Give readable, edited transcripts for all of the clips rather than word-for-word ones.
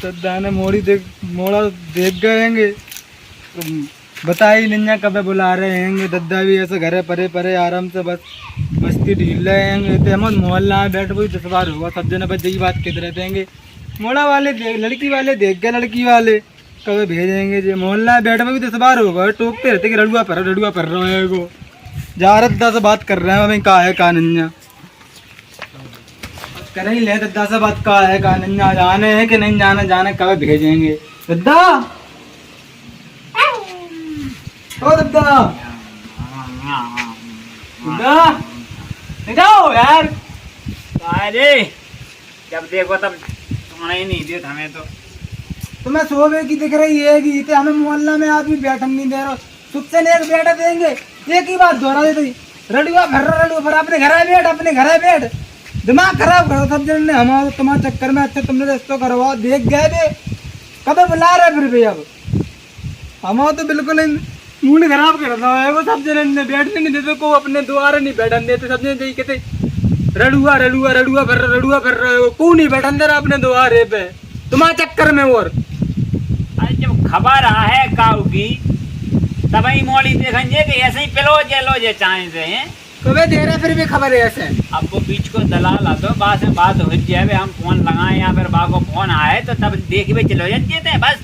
दद्दा ने मोड़ा देख गएंगे तो बता ही नहीं कब बुला रहे हैं। दद्दा भी ऐसे घरे परे परे आराम से बस मस्ती ढील रहे हैं। तो हम मोहल्ला में बैठ कोई 10 बार हुआ, सब जने बस यही बात कहते रहते हैं। मोड़ा वाले देख, लड़की वाले देख गए, लड़की वाले कब भेजेंगे जी। मोहल्ला में बैठ में भी 10 बार होगा, टोकते रहते कि रड़ुआ पर रहे हैं को जा रहा दद्दा से बात कर रहे हैं। हमें कहा है का नन्या कर ही ले, दद्दा से बात कहा है का नन्या जाने है कि नहीं जाना, जाने कब भेजेंगे। दद्दा ओ दद्दा दद्दा जाओ यार। अरे जब देखो तब तुम्हारा ही नहीं देता हमें तो। तुम्हें सोवे की दिख रही है कि इतने हमें मोहल्ला में आदमी बैठन नहीं दे रहा। सुख से एक बैठा देंगे, एक ही बात दोहरा देते रडुआ भर अपने घर बैठ दिमाग खराब करो सब जन ने। हमारे तुम्हारे चक्कर में अच्छा तुमने रिश्तों करवा देख गए थे, कब बुला रहे फिर भी। अब हमारा तो बिल्कुल मूड खराब कर रहा है। वो सब जन ने बैठने नहीं देते, को अपने द्वारा नहीं बैठन देते। सब जन यही कहते रडुआ भर रहे हो, को नहीं बैठन दे रहा अपने द्वारे पे तुम्हारे चक्कर में। और अरे जब खबर आ है काऊ की तभी मोड़ी देखेंगे कि ऐसे ही पिलो जे चाहते हैं। कभी दे रहे फिर भी खबर है ऐसे। अब वो बीच को दलाल आ तो बात में बात हो जाए, हम फोन लगाए या फिर बा को फोन आए तो तब देख भी चलो जाते थे। बस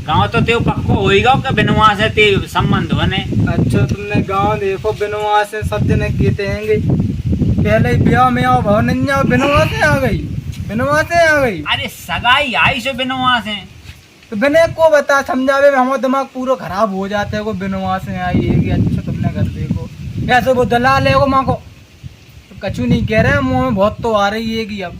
गाँव तो त्यो पक्को हो ही गो कि बिनवा से ते संबंध होने। अच्छा तुमने गाँव देखो बिनवा से सब जने कहते हैं पहले ही ब्याह में आओ भाव नहीं आओ, बिनवा से आ गई। अरे सगाई आई से बिनवा से तो बिने को बता समझावे में हमारा दिमाग पूरा खराब हो जाता है। वो बिनवा से आई है कि अच्छा तुमने घर देखो ऐसे वो दलाल है वो माँ को तो कछु नहीं कह रहे। मुँह में बहुत तो आ रही है कि अब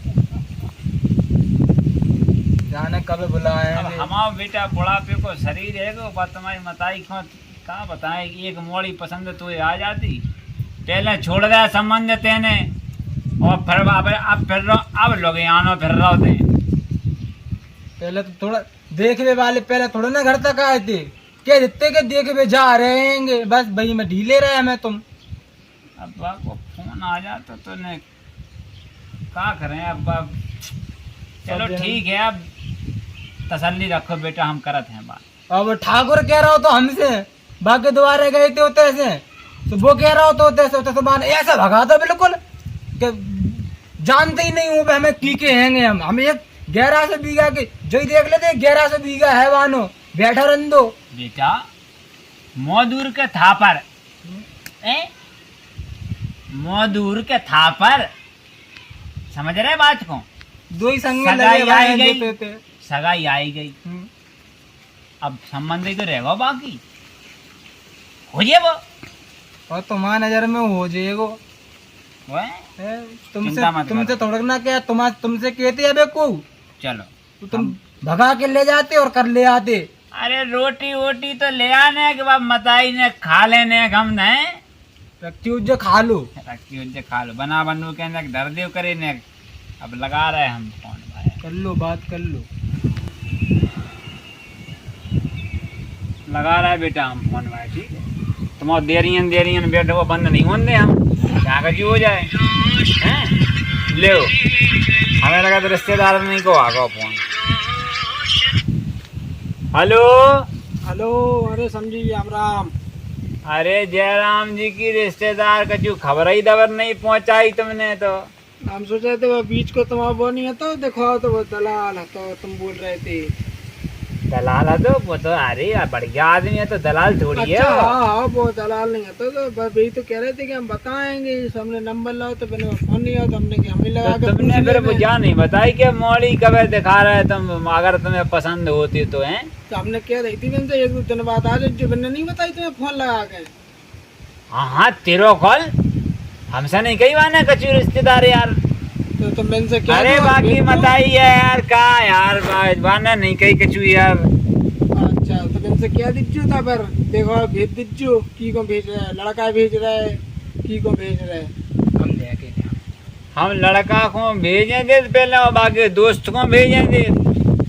जाने कब बुलाए। अब हमारा बेटा बुढ़ापे को शरीर है को बात तुम्हारी मताई को कहा बताए कि एक मोड़ी पसंद तो आ जाती। पहले छोड़ दिया संबंध तेने और फिर अब लोग यहाँ फिर रहे होते। पहले तो थोड़ा देखने वाले पहले थोड़ा ना घर तक आए थे, क्या जितने के देखे जा रहेंगे बस भाई में ढीले रहे हमें तुम। अब को फोन आ जाता तो ने क्या करें। अब चलो ठीक है, अब तसल्ली रखो बेटा, हम करत हैं बात। अब ठाकुर कह रहा हो तो हमसे भाग्य द्वारे गए थे होते ऐसे, तो वो कह रहा हो तो ऐसा भगा दो बिल्कुल कि जानते ही नहीं हूँ हमें की के हैंगे। हम एक 1100 बीघा के जो ही देख लेते 1100 बीघा है वानो बैठा रंदो। बेटा मोदूर के थापर मोदूर के थापर समझ रहे बात को। दो ही संग सगाई आई गई अब संबंध तो रहेगा बाकी हो जाए वो और तुम्हारे नजर में हो जाएगो। तुमसे थोड़ा ना क्या तुमसे कहते अबे को चलो तो तुम भगा के ले जाते और कर ले आते। अरे रोटी वोटी तो ले आने के बाद मताई ने खा लेने हम ने रखती उज्जे खा लो बना बनू के धर देव करे ने। अब लगा रहे हम फोन भाई, कर लो बात कर लो। लगा रहा है बेटा हम फोन भाई, ठीक है। तुम देरियन बैठो वो बंद नहीं होने हम क्या कर हो जाए हैं। ले हमें लगा तो रिश्तेदार नहीं को आगा फोन। हेलो अरे समझी राम राम। अरे जयराम जी की रिश्तेदार कछु खबर ही दबर नहीं पहुंचाई तुमने तो। हम सोचे थे वो बीच को तुम्हारा वो नहीं है तो देखो तो वो दलाल है तो तुम बोल रहे थे दलाल है तो वो तो अरे बढ़िया आदमी है तो दलाल थोड़ी है। अच्छा हाँ वो दलाल नहीं है तो वही तो कह रहे थे कि हम बताएंगे हमने नंबर लाओ तो मैंने फोन नहीं आया तो हमने कि हमें लगा तो तुमने फिर मुझे नहीं बताई कि मोड़ी कब दिखा रहे तुम अगर तुम्हें पसंद होती तो हैं तो हमने कह रही थी मैंने एक दो दिन बाद आ जाए मैंने नहीं बताई तुम्हें फोन लगा के। हाँ तेरो कॉल हमसे नहीं कही वाने कचू रिश्तेदार यार तो तुम मैंने से क्या अरे बाकी बताई है यार का यार वाना नहीं कही कचू यार। अच्छा तो मैंने से क्या दीजो था पर देखो भेज दीजो की को भेज रहा है लड़का भेज रहा है की को भेज रहा है हम देखे हम लड़का को भेजेंगे पहले और बाकी दोस्त को भेजेंगे।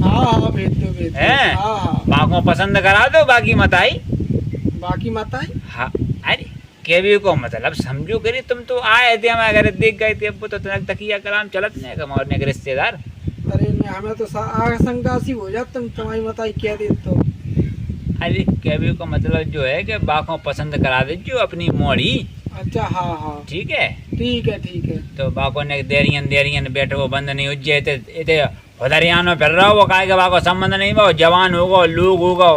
हाँ भेज दो हैं हाँ बाकी पसंद करा दो बाकी बताई हाँ अरे के भी को मतलब समझो करी तुम तो आए थे हम अगर देख गए थे अब तो तकिया कलाम चलत नहीं कमाने के रिश्तेदार। अरे हमें तो आशंका सी हो जाती तुम तुम्हारी बताई क्या दे तो। अरे कहने का मतलब जो है कि बाको पसंद करा दीजिए अपनी मोड़ी। अच्छा हाँ हाँ ठीक है ठीक है ठीक है। तो बाको ने देरियन बैठे वो बंद नहीं उज्जे इते हरियाणा फिर रहा वो काहे के बाको संबंध नहीं वो जवान होगा लोग होगा।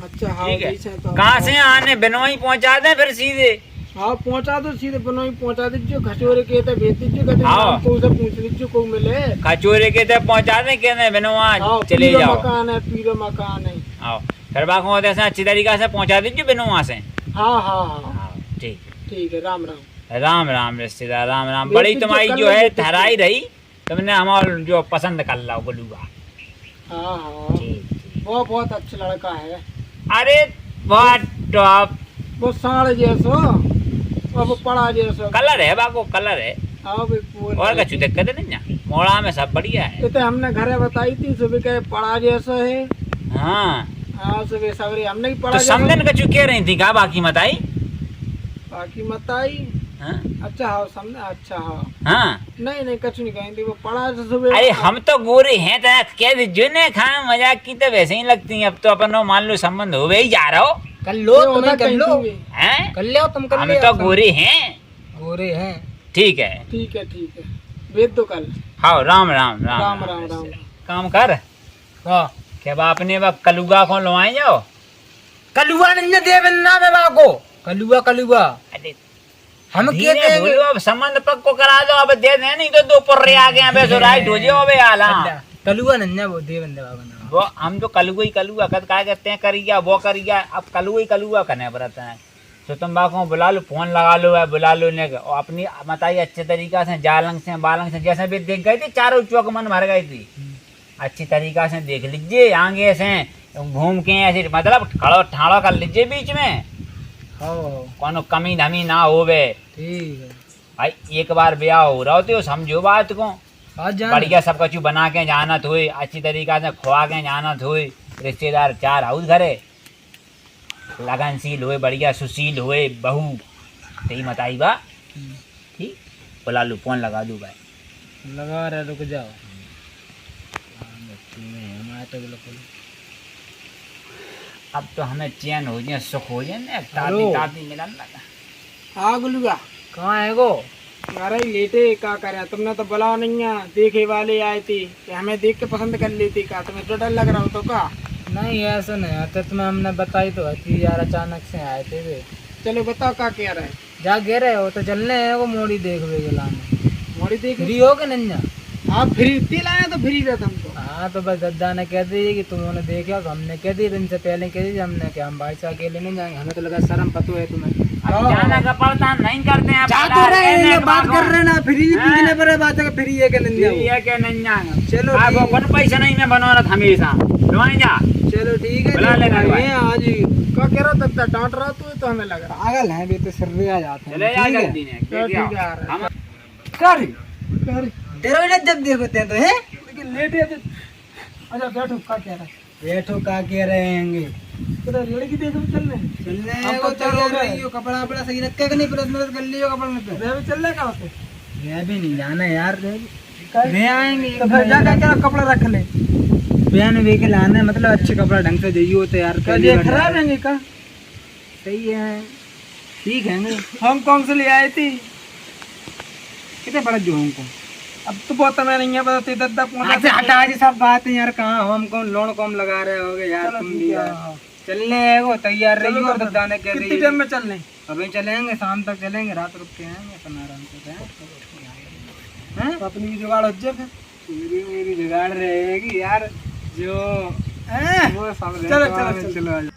अच्छा हाँ ठीक है वैसे तो कहाँ से आने बिनोई पहुंचा दे फिर सीधे। हाँ पहुंचा दो सीधे बनोई पहुंचा दीजिए खचोरे के तो भेज दीजिए कहते हाँ। तो उसे पूछ लीजिए को मिले। खचोरे के ते पहुंचा दे कहने बिनोआ हाँ, चले पीरो जाओ। मकान है पीरो मकान है। आओ फिर बाको ऐसे अच्छी तरीका से पहुंचा दीजिए बिनोआ से। हाँ हाँ हाँ हाँ ठीक ठीक है राम राम। राम राम रिश्तेदार राम राम। भेज बड़ी दीजिए, तुम्हारी कल जो है भेज दीजिए। ठहराई रही तुमने हमारा जो पसंद कर ला बोलूँगा। हाँ हाँ ठीक वो बहुत अच्छा लड़का है। अरे बहुत टॉप वो साढ़े जैसो और वो पड़ा जैसो कलर है बाको कलर है हाँ भी पूरे और कछु दिक्कत नहीं ना मोड़ा में सब बढ़िया है। ये तो हमने घरे बताई थी सुबह के पड़ा जैसा है। हाँ हाँ सुबह सवेरे हमने भी तो पड़ा समझन कछु कह रही थी का बाकी बताई। बाकी बताई। हाँ अच्छा हाँ समझे अच्छा हाँ हाँ नहीं नहीं कुछ नहीं कहेंगे वो पड़ा तो सुबह। अरे हम तो गोरे हैं तो कह दीजिए ने खा मजाक की तो वैसे ही लगती है। अब तो अपन मान लो संबंध हो ही जा रहा हो कर लो ये होना तुम्हें कर लो चाहिए। हैं कर लो तुम कर हम लो तो गोरे हैं। गोरे हैं। ठीक है ठीक है भेज दो कल। हाँ राम राम राम राम राम राम। काम कर हाँ क्या बाप ने वह कलुगा को लवाए जाओ। कलुआ नहीं देवन ना में बाको कलुआ कलुआ अरे हम धीरे क्या देंगे। बोलो, अब संबंध पक्को करा दो अब दे दे नहीं तो दो पर्रे आ गए अब ऐसे राइट हो जाओ बे आला। कलुआ नहीं वो देवन दे बाबा वो हम तो कलुआ कद काय करते हैं करिया वो करिया अब कलुआ करने पड़ता है। तो तुम बाको बुला लो फोन लगा लो है बुला लो ने और अपनी बताइए अच्छे तरीका से जालंग से बालंग से जैसे भी देख गई थी चारों चौक मन भर गई थी। अच्छी तरीका से देख लीजिए आगे से घूम के ऐसे मतलब खड़ो ठाड़ो कर लीजिए बीच में हाँ कोनो कमी धमी ना होवे। ठीक है भाई एक बार ब्याह हो रहा हो समझो बात को आज जाना बढ़िया सब कछु बना के जाना थोई अच्छी तरीका से खुआ के जाना थोई रिश्तेदार चार हाउस घरे लगनशील हुए बढ़िया सुशील हुए बहू तेरी मताई बा। ठीक बुला लू फोन लगा दू भाई लगा रहे रुक जाओ। हमारे तो बिल्कुल अब तो हमें चैन हो जाए सुख हो जाए ना हेलो। ताती ताती मिलन लगा। हाँ गुलुआ कहाँ है गो। अरे लेटे क्या करे तुमने तो बुलाओ नहीं है देखे वाले आए थे कि हमें देख के पसंद कर लेती का तुम्हें तो डर लग रहा हो तो का। नहीं ऐसा नहीं आते तुम्हें हमने बताई तो कि यार अचानक से आए थे वे चलो बताओ क्या कह रहा है। जा गे रहे हो तो चलने है वो मोड़ी देख वे लाने मोड़ी देख फ्री हो के नहीं जा। हाँ फ्री लाए तो फ्री रहता हमको। हाँ तो बस दद्दा ने कह दी कि तुमने देखा तो हमने कह दी इनसे पहले कह दी हमने कि हम भाई से अकेले नहीं जाएंगे हमें तो लगा शर्म पतो है तुम्हें। अब जाना का पड़ता नहीं करते हैं जा तो रहे हैं ये बात कर रहे ना फ्री पूछने पर बात है फ्री है कि नहीं ये है। है कि नहीं जाएंगे चलो आपको ठीक। कौन पैसा नहीं मैं बना रहा हमेशा लवाई जा चलो ठीक है बुला लेना भाई। ये आज क्या कह रहा तब डांट रहा तू तो हमें लग रहा पागल है भी तो सिर आ जाते हैं। चले जा ठीक है? जल्दी ने चलो क्या ठीक है, आ रहा है। हम कर तेरा भी जब देखते हैं तो है लेकिन लेट है तो अच्छा बैठो क्या कह रहा है। बैठो का कह रहे हैं तो लड़की देखो चलने चलने हम को तो तैयार चलो गए। रही हो कपड़ा वपड़ा सही रखे कि नहीं प्रेस मदद कर लियो कपड़ा में पे वे भी चलने का होते मैं भी नहीं जाना यार कहीं- वे आएंगे तो फिर जाकर क्या कपड़ा रख ले बहन वे के लाना है, मतलब अच्छे कपड़ा ढंग से चाहिए होते यार क्या पहली ये बार खराब जा रहे है का हैं। सही है ठीक है हांगकांग से ले आई थी। कितने बड़ा जो हमको अब तो बहुत मैं नहीं है बताते दद्दा हाथ से हटा जी सब बात है यार कहाँ हम कौन लोन कौन लगा रहे होगे यार चलो तुम ठीक भी है, यार हाँ। चलने है वो तैयार रही हो और चलो, दादा ने कह कितनी रही टाइम में चलने अभी चलेंगे शाम तक चलेंगे रात रुक के आएंगे अपन आराम से हैं तो अपनी भी जुगाड़ हो जाए फिर मेरी मेरी जुगाड़ रहेगी यार जो हैं? वो सब चलो, रहता चलो, है, चलो। चलो आ जाओ।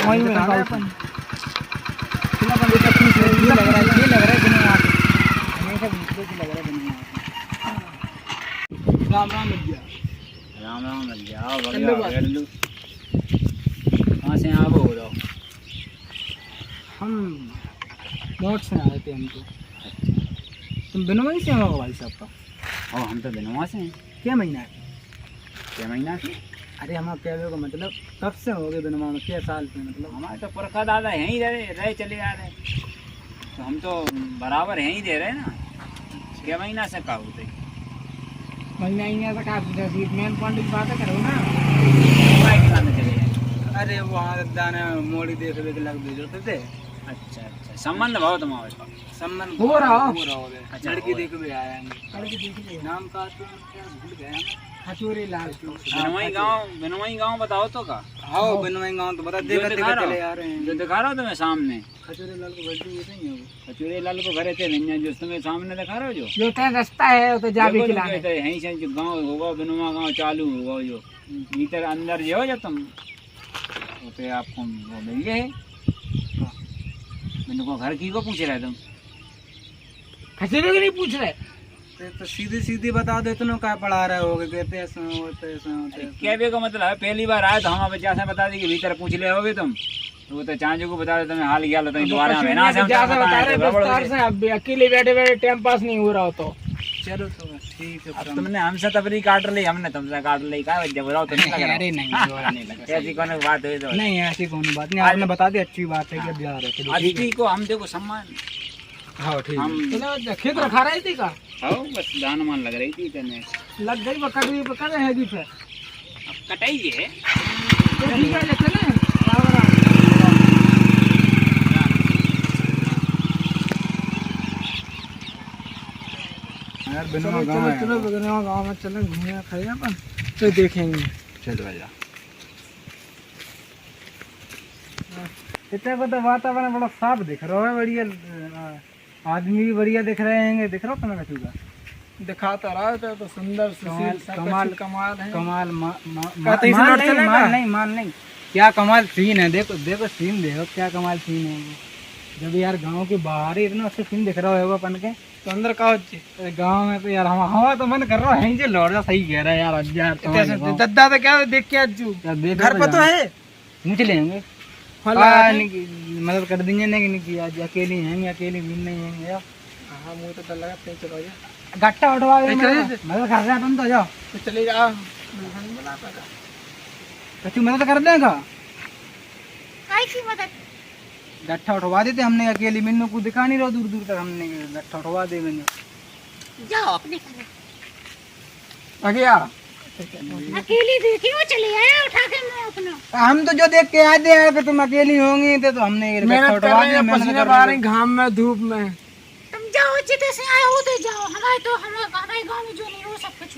वहीं में आ गए अपन। राम राम भैया राम राम भैया आओ चलो बढ़िया बात। कर लूं। कहाँ से आप हो रहो हम नोट से आए थे हमको तुम बिनवाई से हो भाई साहब का? और हम तो बिनवा से हैं। क्या महीना है? 6 महीना से। अरे हम कहने का मतलब कब से हो गए बिनवा में, क्या साल से मतलब? हमारे तो पुरखा दादा यहीं रहे चले आ रहे, तो हम तो बराबर यहीं दे रहे हैं ना। 6 महीना से का होते महीना ही का मेन पॉइंट की बात करो ना। चले जाए। अरे वहाँ दाना मोड़ी देख देख लग भेजो थे। अच्छा अच्छा, संबंध बहुत तुम्हारे पास। सम्मान हो रहा अच्छा, लड़की हो देख भी आया है। लड़की देख ली नाम का तो क्या भूल गया। खचूरी लाल बिनवाई गाँव बताओ तो का हाँ बनवाई गाँव तो बता जो देखा दिखा देखा रहा चले हूँ, आ रहे हैं। जो दिखा रहा हूँ तुम्हें सामने। खचूरे लाल को भर्ती हुए नहीं है कचूरे लाल को घरे थे नहीं, जो तुम्हें सामने दिखा रहे हो जो तय रास्ता है तो जा भी देखो तुम खिलाने। कहते हैं, यहीं से जो गाँव होगा बिनवा गाँव चालू होगा, जो भीतर अंदर जो हो जब तुम तो आपको वो मिल गए। मैंने को घर की को पूछ रहे तुम। खचूरी को नहीं पूछ रहे? तो सीधी सीधी बता दो इतना क्या पढ़ा रहे होगे कहते ऐसा होते ऐसा होते। कहने का मतलब है पहली बार आए तो हम बच्चा से बता दी कि भीतर पूछ ले होगे तुम, तो वो तो चांजू को बता दे तुम्हें हाल गया तो दोबारा में ना से हम जा बता रहे गड़बड़ हो विस्तार गई। से, अब अकेले बैठे बैठे टाइम पास नहीं हो रहा हो तो चलो तो ठीक है। अब तुमने हमसे तबरी काट ली, हमने तुमसे काट ली, का जब बताओ तो नहीं लग रहा। अरे नहीं दोबारा नहीं लगा। ऐसी कौन बात हुई तो नहीं ऐसी कोई बात नहीं, आपने बता दी अच्छी बात है कि अब जा रहे थे। अतिथि को हम देखो सम्मान हाँ ठीक है। हम चलो खेत रखा रही थी का आओ बस दान मान लग रही थी तने लग गई पकड़ रहेगी फिर अब कटाई है। तो ठीक है चले यार बिनवा गाँव है। चलो गाँव में चले घूमने खाएगा अपन तो देखेंगे। चलो भैया। इतना को तो वातावरण बड़ा साफ दिख रहा है, बढ़िया आदमी भी बढ़िया दिख रहे हैं। दिख रहा तुम्हें कछू का? दिखाता रहा था तो सुंदर कमाल कमाल है। कमाल मान नहीं क्या कमाल सीन है। देखो देखो सीन देखो क्या कमाल सीन है वो। जब यार गांव के बाहर ही इतना अच्छा सीन दिख रहा होगा अपन के तो अंदर का गांव में तो यार हवा तो मन कर रहा है जो लौट जा। सही कह रहा है यार। आज यार दद्दा तो क्या देख के आज घर पर तो है पूछ लेंगे मदद कर देंगे नहीं कि आज अकेली हैं अकेली मिल नहीं है यार। हाँ मुझे तो डर लगा। चलो गट्टा उठवा मदद कर रहे हैं तुम तो जाओ तो चले जाओ। तू मदद कर देगा? काय की मदद? गट्ठा उठवा देते हमने अकेली मिन्नू को दिखा नहीं रहा दूर दूर तक। हमने गट्ठा उठवा दे मैंने। जाओ अपने घर गया अकेली देखी वो चले आया उठा के मैं अपना। हम तो जो देख के आते हैं फिर तुम अकेली होंगी तो हमने गट्ठा उठवा दिया। पसीने बाहर घाम में धूप में। तुम जाओ जिते से आए हो तो जाओ। हमारे गांव में जो नहीं हो सब कुछ।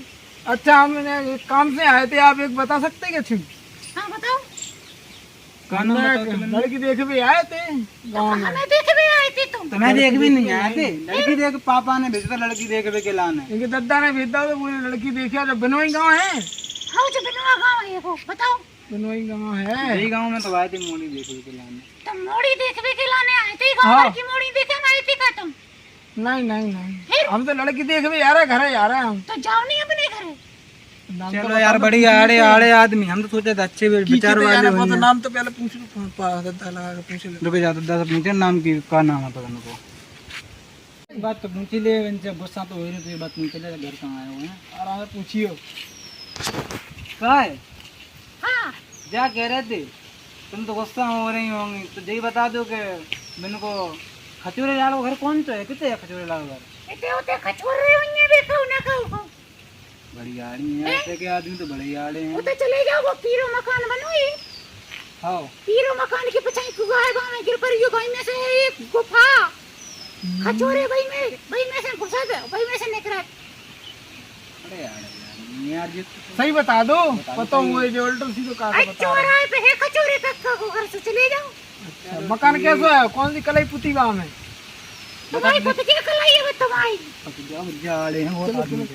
अच्छा हमने काम से आए थे, आप एक बता सकते हैं क्या? हाँ बताओ। लड़की देख भी आए थे गाँव में। हमें देख भी आए थे तुम। तो मैं देख भी नहीं आए थे। लड़की देख पापा ने भेजा था लड़की देख के लाने। इनके दद्दा ने भेजा तो पूरी लड़की देखी। जब बनवाई गाँव है। हाँ जो बिनवा गांव है वो बताओ। बनवाई गाँव है। यही गाँव में तो आए थे मोड़ी देख के लाने। तुम मोड़ी देखने के लाने आए थे गांव की मोड़ी देखने आए थे का तुम? नहीं हम तो लड़की देख भी आ रहे घर जा रहे हैं हम। तो जाओ नहीं अपने घर। चलो यार बड़ी आड़े आड़े आदमी। हम तो सोचे थे अच्छे विचार वाले होंगे। नाम तो पहले पूछ लो। दद्दा लगा के पूछ लो। रुको जाता दस पूछे नाम की का नाम है पता को। बात तो पूछ ले इनसे गुस्सा तो हो रही तो ये बात नहीं चले घर कहाँ आए हुए हैं। आराम से पूछियो। कहाँ है? हाँ क्या कह रहे थे तुम? तो गुस्सा हो रही होंगी तो यही बता दो कि मैंने को खचूरे लाल घर कौन सा है? कितने है खचूरे लाल घर? इतने होते खचोर रहे होंगे देखो ना कहो। बड़ी आड़ी है ऐसे के आदमी तो बड़े आड़े हैं। वो तो चले जाओ वो पीरो मकान बनोई। हाँ पीरो मकान के पीछे गुफा है गांव में गिर पर यो भाई में से एक गुफा खचोरे भाई में से घुसा दे भाई में से निकला। बड़े आड़े यार जी। सही बता दो। पता हुए जो उल्टा सीधे का बता रहे। चौराहे पे है खचोरे तक का घर से चले जाओ। मकान कैसा है? कौन सी कलाई पुती गाँव में? तुम्हारी पुत क्या कलाई है तुम्हारी? जाओ आड़े हैं बहुत आदमी।